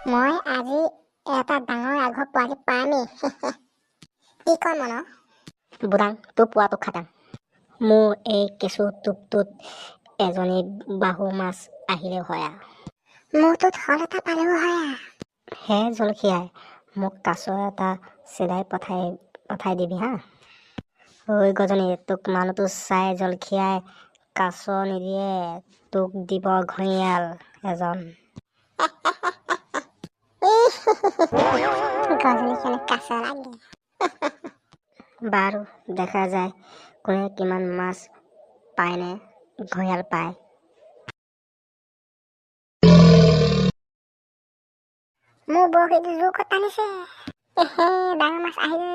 মই আজি এটা ডাঙৰ ৰাঘৱ পোৱালি পামেই। কি কয় মন বুঢ়াং তোৰ পোৱাটো খাটাং। মোৰ এই কেঁচু টোপটোত এজনী বাহু মাছ আহিলে হয় মোৰতো থল এটা পালেও হয় হে জলখীয়াই মোক কাছ এটা চিলাই পঠাই দিবি হা। ঐ গজনী তোক মানুহটো চাই জলখীয়াই কাছ নিদিয়ে, তোক দিব ঘঁৰিয়াল এজন। গজনী কাছ লাগে। বাৰু দেখা যায় কোনে কিমান মাছ পায়নে ঘঁৰিয়াল পায়। মোৰ বৰশীটো জোৰ ক'ত টানিছে। ডাঙৰ মাছ আহিলে।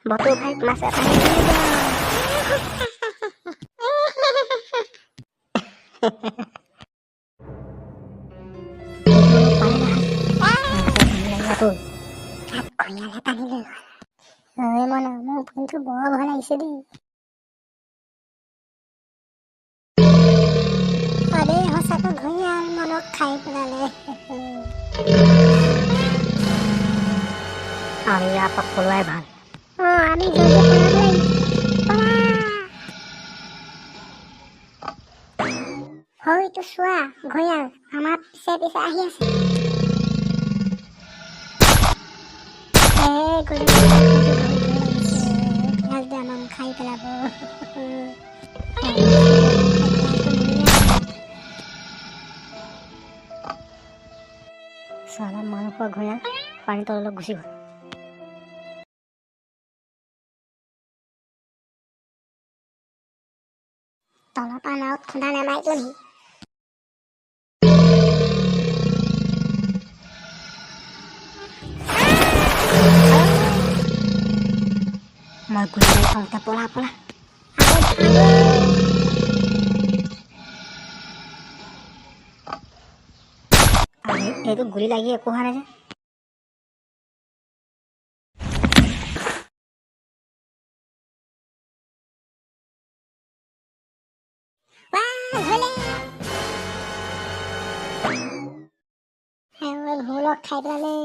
বতু ভাইত মাছ এটা মোৰ ভৰিটো বৰ ভয় লাগিছে দেই। সঁচাকৈ ঘঁৰিয়াল মনক খাই পেলালে। আমি ইয়াৰ পৰা পলোৱাই ভাল। আমি জলদি পলাব লাগিব। হয়তো চোৱা ঘঁৰিয়াল আমাৰ পিছে পিছে আহি আছে। আমাক খাই পেলাব। চালা মানুহৰ ঘঁৰিয়াল পানী তললৈ গুচি গ'ল। তলৰ পৰা নাৱত খুন্দা নামাৰিলো নি? মই গুলি মাৰি থওঁ, পলা পলা। এইটো গুলি লাগি একো হোৱা নাই যে। ভোলক খাই পেলালে।